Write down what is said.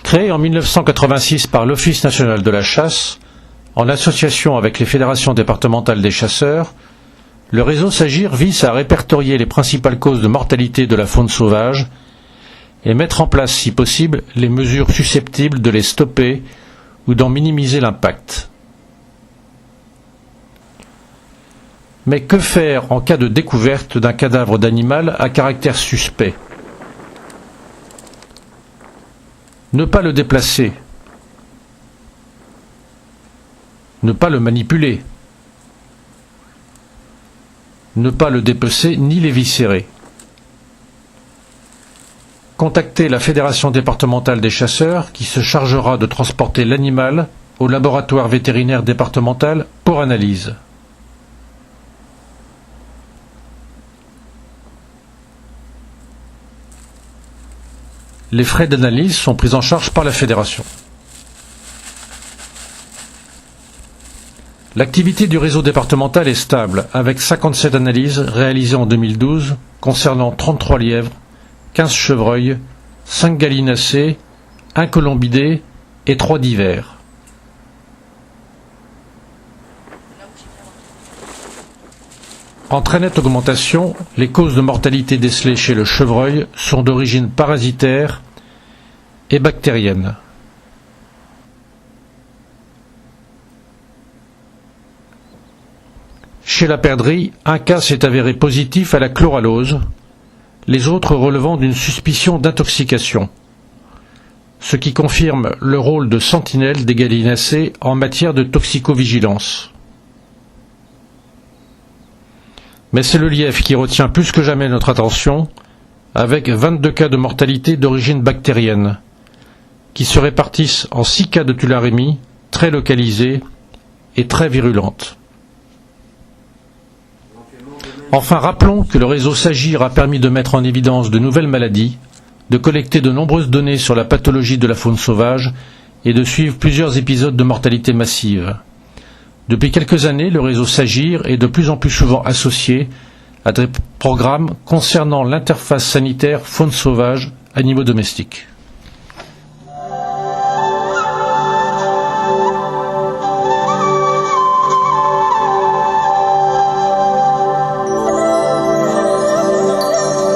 Créé en 1986 par l'Office national de la chasse, en association avec les fédérations départementales des chasseurs, le réseau SAGIR vise à répertorier les principales causes de mortalité de la faune sauvage et mettre en place, si possible, les mesures susceptibles de les stopper ou d'en minimiser l'impact. Mais que faire en cas de découverte d'un cadavre d'animal à caractère suspect? Ne pas le déplacer. Ne pas le manipuler. Ne pas le dépecer ni l'éviscérer. Contacter la Fédération départementale des chasseurs qui se chargera de transporter l'animal au laboratoire vétérinaire départemental pour analyse. Les frais d'analyse sont pris en charge par la Fédération. L'activité du réseau départemental est stable, avec 57 analyses réalisées en 2012 concernant 33 lièvres, 15 chevreuils, 5 gallinacés, 1 colombidé et 3 divers. En très nette augmentation, les causes de mortalité décelées chez le chevreuil sont d'origine parasitaire et bactérienne. Chez la perdrix, un cas s'est avéré positif à la chloralose, les autres relevant d'une suspicion d'intoxication, ce qui confirme le rôle de sentinelle des gallinacés en matière de toxicovigilance. Mais c'est le lièvre qui retient plus que jamais notre attention, avec 22 cas de mortalité d'origine bactérienne, qui se répartissent en 6 cas de tularemie, très localisés et très virulentes. Enfin, rappelons que le réseau SAGIR a permis de mettre en évidence de nouvelles maladies, de collecter de nombreuses données sur la pathologie de la faune sauvage et de suivre plusieurs épisodes de mortalité massive. Depuis quelques années, le réseau SAGIR est de plus en plus souvent associé à des programmes concernant l'interface sanitaire faune sauvage animaux domestiques.